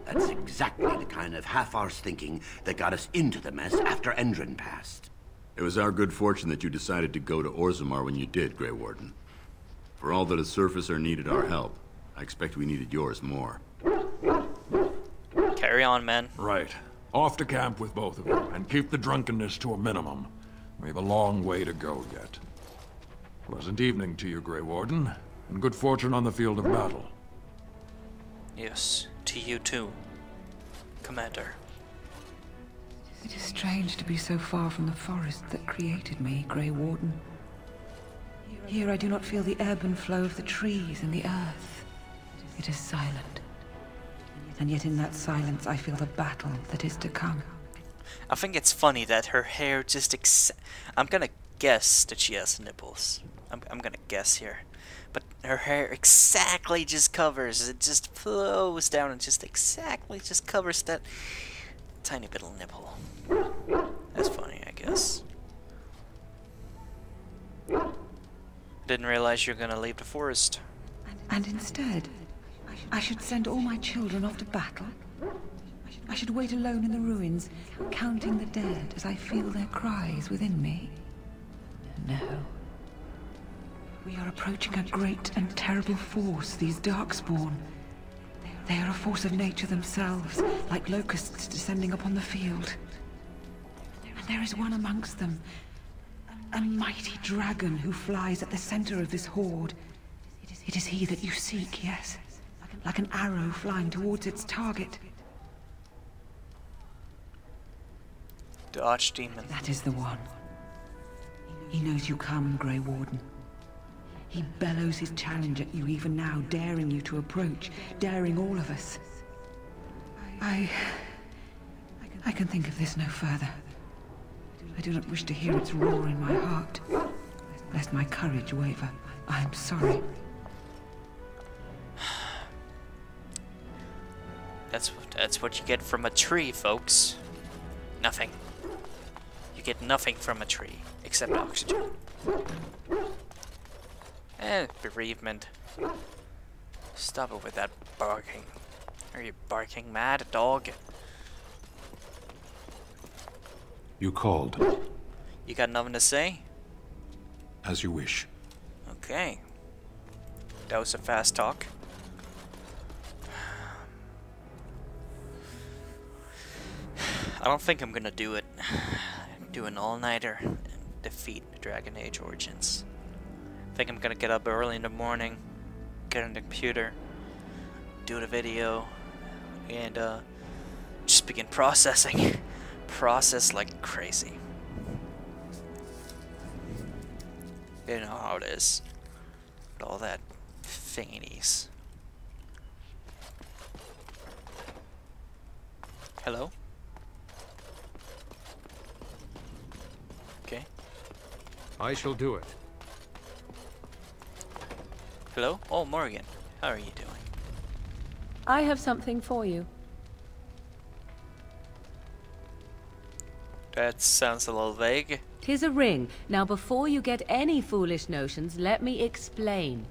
That's exactly the kind of half-arsed thinking that got us into the mess after Endron passed. It was our good fortune that you decided to go to Orzammar when you did, Grey Warden. For all that a surfacer needed our help, I expect we needed yours more. Carry on, men. Right. Off to camp with both of you, and keep the drunkenness to a minimum. We have a long way to go yet. Pleasant evening to you, Grey Warden, and good fortune on the field of battle. Yes, to you too, Commander. It is strange to be so far from the forest that created me, Grey Warden. Here I do not feel the ebb and flow of the trees and the earth. It is silent. And yet in that silence I feel the battle that is to come. I think it's funny that her hair just I'm gonna guess that she has nipples. I'm gonna guess here. But her hair exactly just covers, it just flows down and just exactly just covers that tiny little nipple. That's funny, I guess. Didn't realize you were gonna leave the forest. And instead, I should send all my children off to battle? I should wait alone in the ruins, counting the dead as I feel their cries within me? No. We are approaching a great and terrible force, these Darkspawn. They are a force of nature themselves, like locusts descending upon the field. And there is one amongst them, a mighty dragon who flies at the center of this horde. It is he that you seek, yes? Like an arrow flying towards its target. The Archdemon. That is the one. He knows you come, Grey Warden. He bellows his challenge at you even now, daring you to approach, daring all of us. I can think of this no further. I do not wish to hear its roar in my heart, lest my courage waver. I am sorry. That's what you get from a tree, folks. Nothing. You get nothing from a tree, except oxygen. Bereavement. Stop it with that barking. Are you barking mad, dog? You called. You got nothing to say? As you wish. Okay. That was a fast talk. I don't think I'm gonna do it. Do an all-nighter and defeat Dragon Age Origins. I think I'm gonna get up early in the morning, get on the computer, do the video, and just begin processing. Process like crazy. You know how it is. With all that thingies. Hello? Okay. I shall do it. Hello? Oh, Morgan. How are you doing? I have something for you. That sounds a little vague. 'Tis a ring. Now, before you get any foolish notions, let me explain.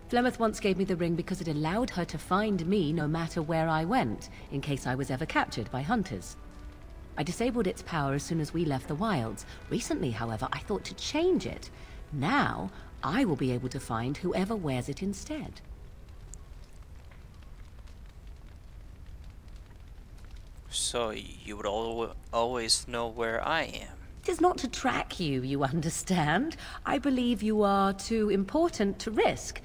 Flemeth once gave me the ring because it allowed her to find me no matter where I went, in case I was ever captured by hunters. I disabled its power as soon as we left the wilds. Recently, however, I thought to change it. Now, I will be able to find whoever wears it instead. So you would always know where I am. It is not to track you, you understand. I believe you are too important to risk.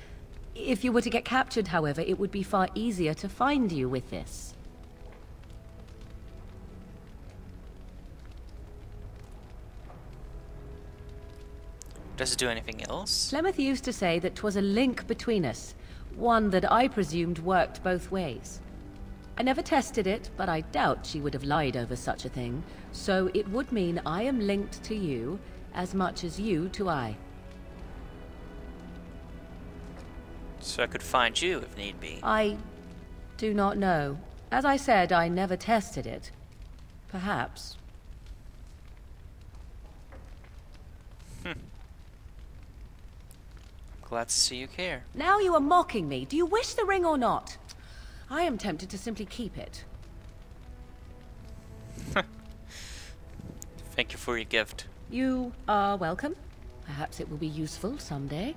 If you were to get captured, however, it would be far easier to find you with this. Does it do anything else? Flemeth used to say that 'twas a link between us, one that I presumed worked both ways. I never tested it, but I doubt she would have lied over such a thing, so it would mean I am linked to you as much as you to I. So I could find you if need be. I do not know. As I said, I never tested it. Perhaps. Glad to see you care. Now you are mocking me. Do you wish the ring or not? I am tempted to simply keep it. Thank you for your gift. You are welcome. Perhaps it will be useful someday.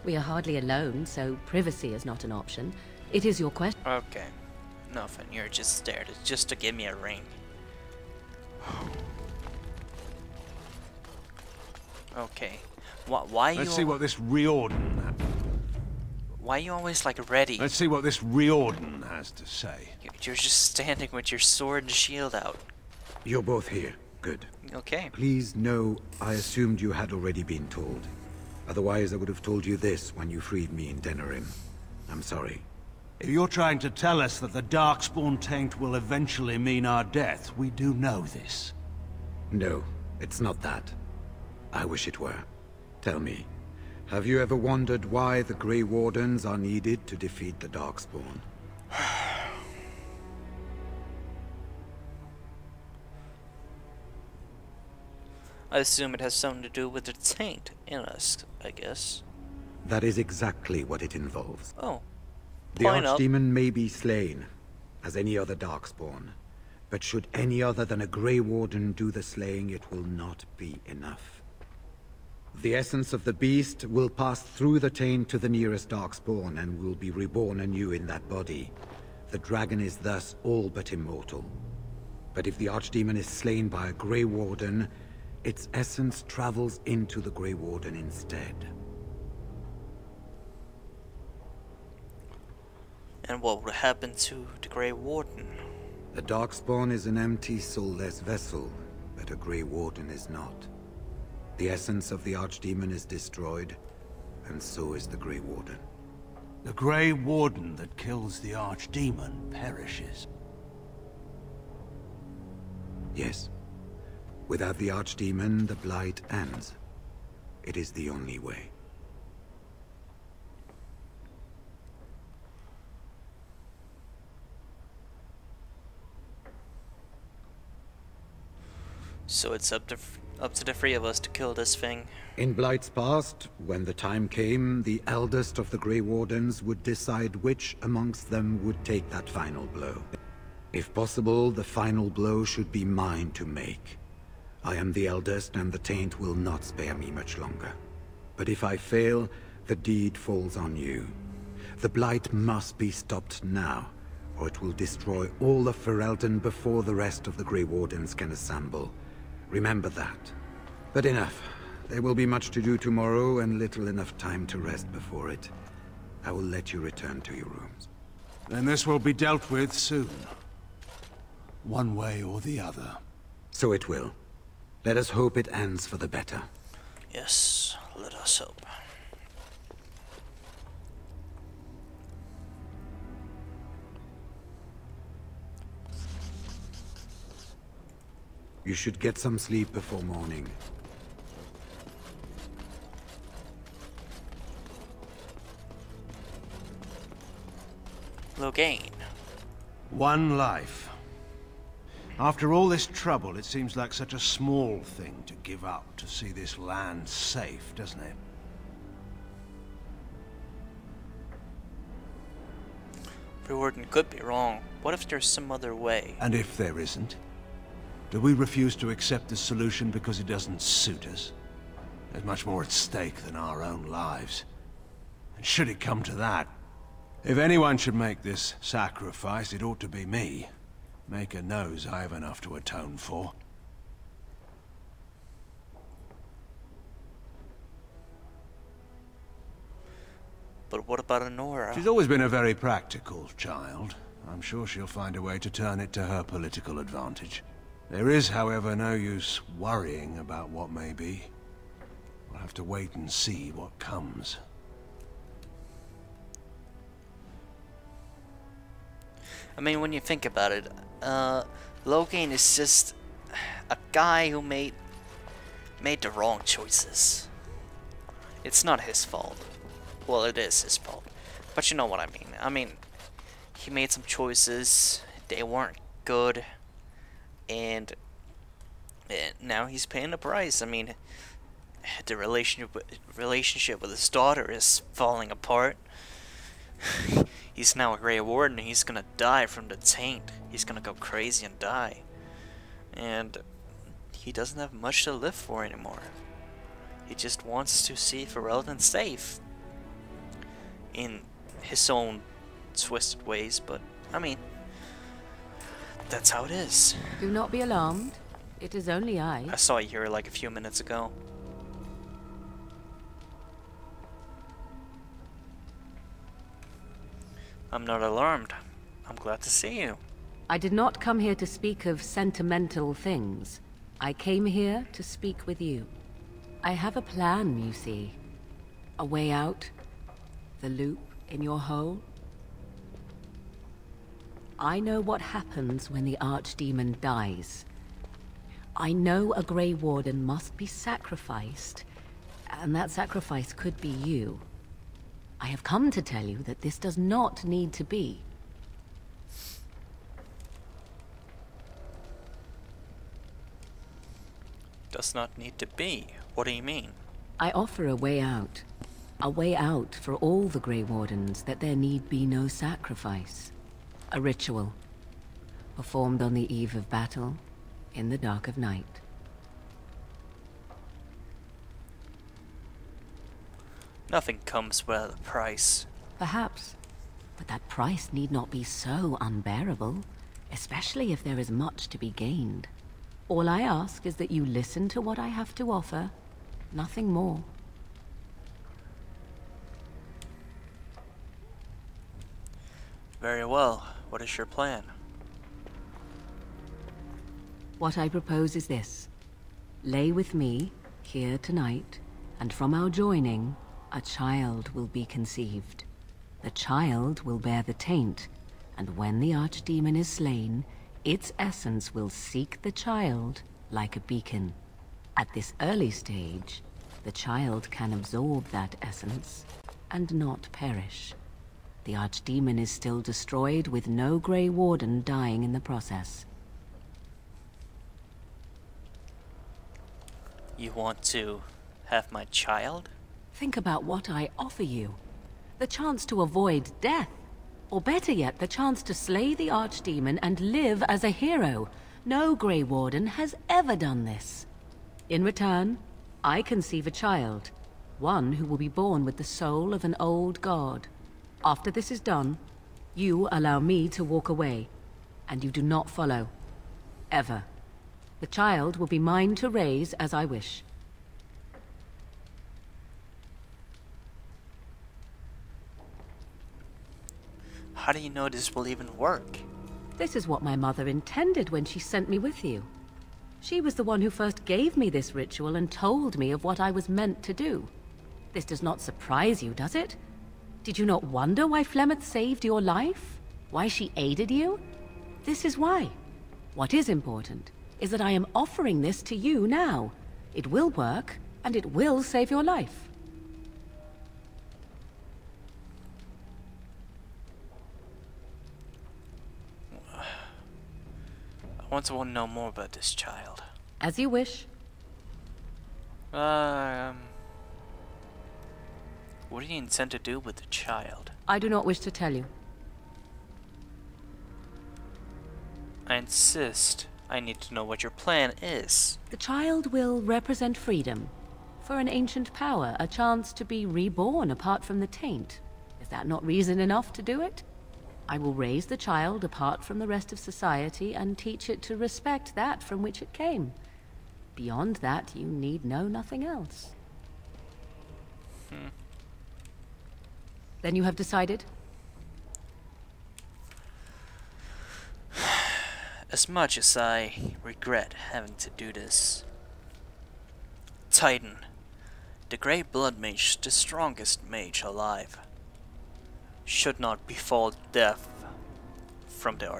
We are hardly alone, so privacy is not an option. It is your question. Okay. Nothing. You're just there just to give me a ring. Okay. Why you? Let's see what this Riordan. Why you always like ready? Let's see what this Riordan has to say. You're just standing with your sword and shield out. You're both here. Good. Okay. Please know I assumed you had already been told. Otherwise, I would have told you this when you freed me in Denerim. I'm sorry. If you're trying to tell us that the Darkspawn taint will eventually mean our death, we do know this. No, it's not that. I wish it were. Tell me, have you ever wondered why the Grey Wardens are needed to defeat the Darkspawn? I assume it has something to do with the taint in us, I guess. That is exactly what it involves. Oh. The Point up. Archdemon may be slain, as any other Darkspawn, but should any other than a Grey Warden do the slaying, it will not be enough. The essence of the beast will pass through the taint to the nearest Darkspawn and will be reborn anew in that body. The dragon is thus all but immortal. But if the Archdemon is slain by a Grey Warden, its essence travels into the Grey Warden instead. And what would happen to the Grey Warden? The Darkspawn is an empty, soulless vessel, but a Grey Warden is not. The essence of the Archdemon is destroyed, and so is the Grey Warden. The Grey Warden that kills the Archdemon perishes. Yes. Without the Archdemon, the Blight ends. It is the only way. So it's up to the three of us to kill this thing. In Blight's past, when the time came, the eldest of the Grey Wardens would decide which amongst them would take that final blow. If possible, the final blow should be mine to make. I am the eldest, and the taint will not spare me much longer. But if I fail, the deed falls on you. The Blight must be stopped now, or it will destroy all of Ferelden before the rest of the Grey Wardens can assemble. Remember that. But enough. There will be much to do tomorrow, and little enough time to rest before it. I will let you return to your rooms. Then this will be dealt with soon. One way or the other. So it will. Let us hope it ends for the better. Yes, let us hope. You should get some sleep before morning. Loghain. One life. After all this trouble, it seems like such a small thing to give up to see this land safe, doesn't it? Warden could be wrong. What if there's some other way? And if there isn't? Do we refuse to accept the solution because it doesn't suit us? There's much more at stake than our own lives. And should it come to that, if anyone should make this sacrifice, it ought to be me. Maker knows I have enough to atone for. But what about Honora? She's always been a very practical child. I'm sure she'll find a way to turn it to her political advantage. There is, however, no use worrying about what may be. We'll have to wait and see what comes. I mean, when you think about it, Loghain is just a guy who made the wrong choices. It's not his fault. Well, it is his fault. But you know what I mean. I mean, he made some choices. They weren't good. And And now he's paying the price. I mean, the relationship with his daughter is falling apart. He's now a Grey Warden. He's gonna die from the taint. He's gonna go crazy and die. And he doesn't have much to live for anymore. He just wants to see Ferelden's safe. In his own twisted ways, but, I mean, that's how it is. Do not be alarmed. It is only I. I saw you here like a few minutes ago. I'm not alarmed. I'm glad to see you. I did not come here to speak of sentimental things. I came here to speak with you. I have a plan, you see. A way out. The loop in your hole. I know what happens when the Archdemon dies. I know a Grey Warden must be sacrificed, and that sacrifice could be you. I have come to tell you that this does not need to be. Does not need to be? What do you mean? I offer a way out. A way out for all the Grey Wardens, that there need be no sacrifice. A ritual, performed on the eve of battle, in the dark of night. Nothing comes without a price. Perhaps, but that price need not be so unbearable, especially if there is much to be gained. All I ask is that you listen to what I have to offer, nothing more. Very well. What is your plan? What I propose is this. Lay with me, here tonight, and from our joining, a child will be conceived. The child will bear the taint, and when the Archdemon is slain, its essence will seek the child like a beacon. At this early stage, the child can absorb that essence and not perish. The Archdemon is still destroyed, with no Grey Warden dying in the process. You want to have my child? Think about what I offer you. The chance to avoid death. Or better yet, the chance to slay the Archdemon and live as a hero. No Grey Warden has ever done this. In return, I conceive a child. One who will be born with the soul of an old god. After this is done, you allow me to walk away, and you do not follow. Ever. The child will be mine to raise as I wish. How do you know this will even work? This is what my mother intended when she sent me with you. She was the one who first gave me this ritual and told me of what I was meant to do. This does not surprise you, does it? Did you not wonder why Flemeth saved your life? Why she aided you? This is why. What is important is that I am offering this to you now. It will work, and it will save your life. I want to know more about this child. As you wish. What do you intend to do with the child? I do not wish to tell you. I insist. I need to know what your plan is. The child will represent freedom. For an ancient power, a chance to be reborn apart from the taint. Is that not reason enough to do it? I will raise the child apart from the rest of society and teach it to respect that from which it came. Beyond that, you need know nothing else. Then you have decided? As much as I regret having to do this, Titan, the Grey Blood Mage, the strongest mage alive, should not befall death from the